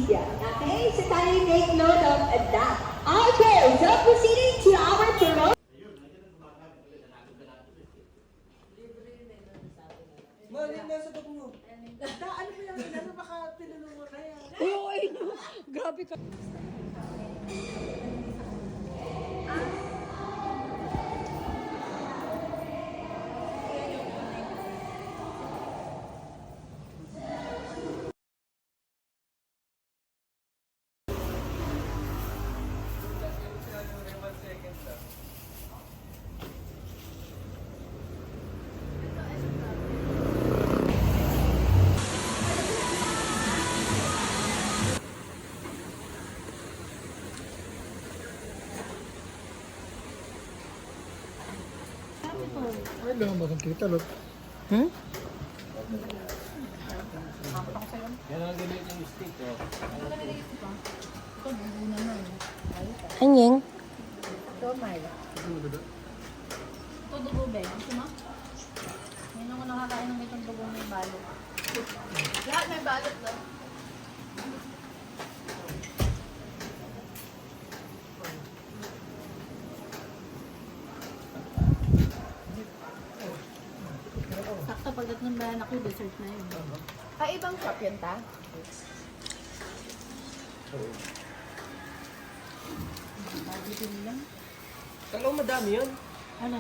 media. Okay, so tayo take note of that. Okay, so proceeding to our promotion. Maling nasa bag mo. Ano mo yan? Ano baka tinanong mo na yan? Oo, ay no. Grabe ka. Ay, lang ba kita lot? Hmm? Yan ang ganit yung stick, oh. Anyeng? Ito, Marla. Ito, dugo, Ben. Gusto mo? Ngayon ako nakakain ng itong dugo may balot. Lahat may balot, no? Sakto pagdat ng bayan ako, dessert na yun. Ibang shop yun, ta? Dito lang. Kala mo madami yun. Ano?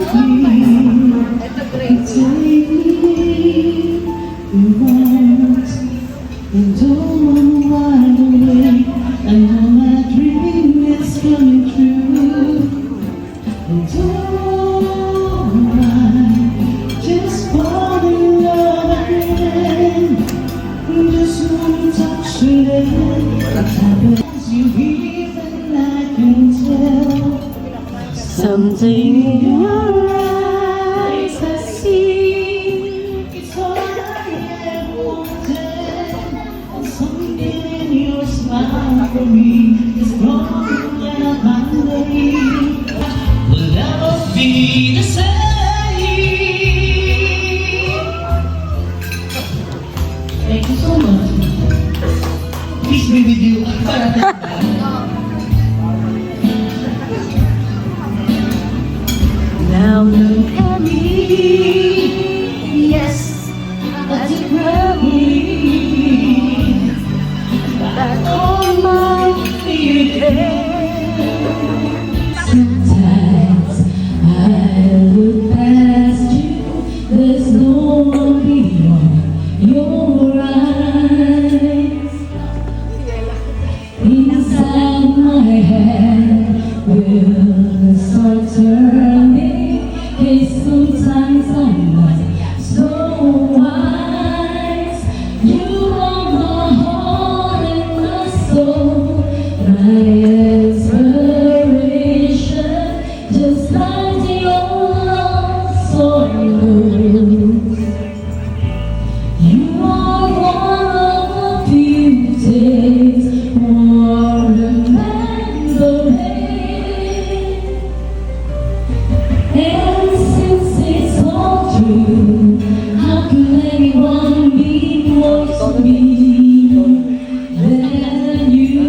Ito great. And oh, I'm wide awake. I know my dream is coming true. And oh, I just fall in love again. Just one touch of it. As you breathe and I can tell something in your eyes I see. It's all I ever wanted. And something in your smile for me is gone when I finally will never be the same. Thank you so much. Peace be with you. Now look at me, yes, I did believe that all my fears. Sometimes I look past you, there's no one beyond your eyes. Inside my head will start turning. Sometimes I'm not so wise. You are my heart and my soul, my inspiration, just like the old love song. You are one of the few days more remembering. And since it's all true, how can anyone be more to me than you?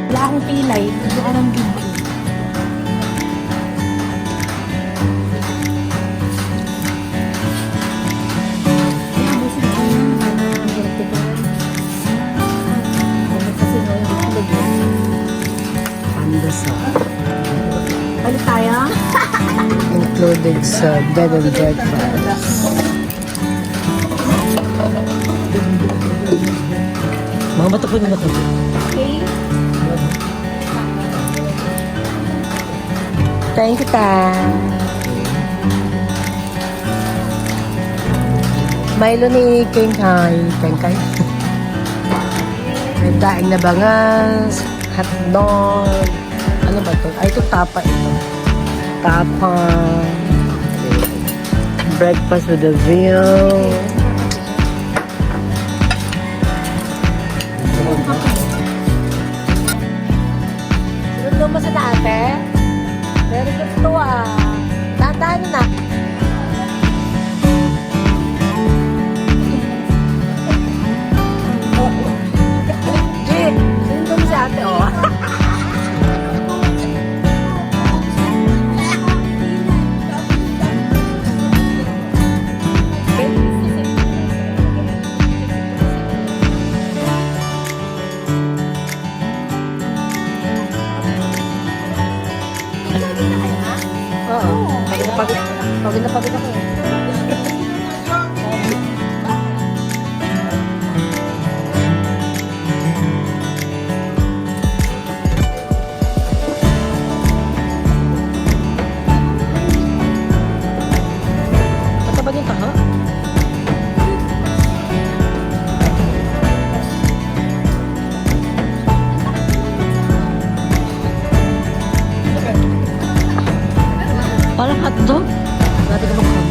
Wala akong pilay. Hindi ko ng video. Ano tayo? Included sa bed and breakfast. Mga bato po na bato. Okay. Thank you, ta. Milo ni Kengkay. Kengkay. May daing na bangas. Hotdog. Ano ba ito? Ay, ito tapa ito. Tapa. Breakfast with a view. Sunod mo sa ate? Very good to Tandaan na. G, sunod mo sa ate, Pagod na pagod ako eh. Parang hotdog. Dati ka mag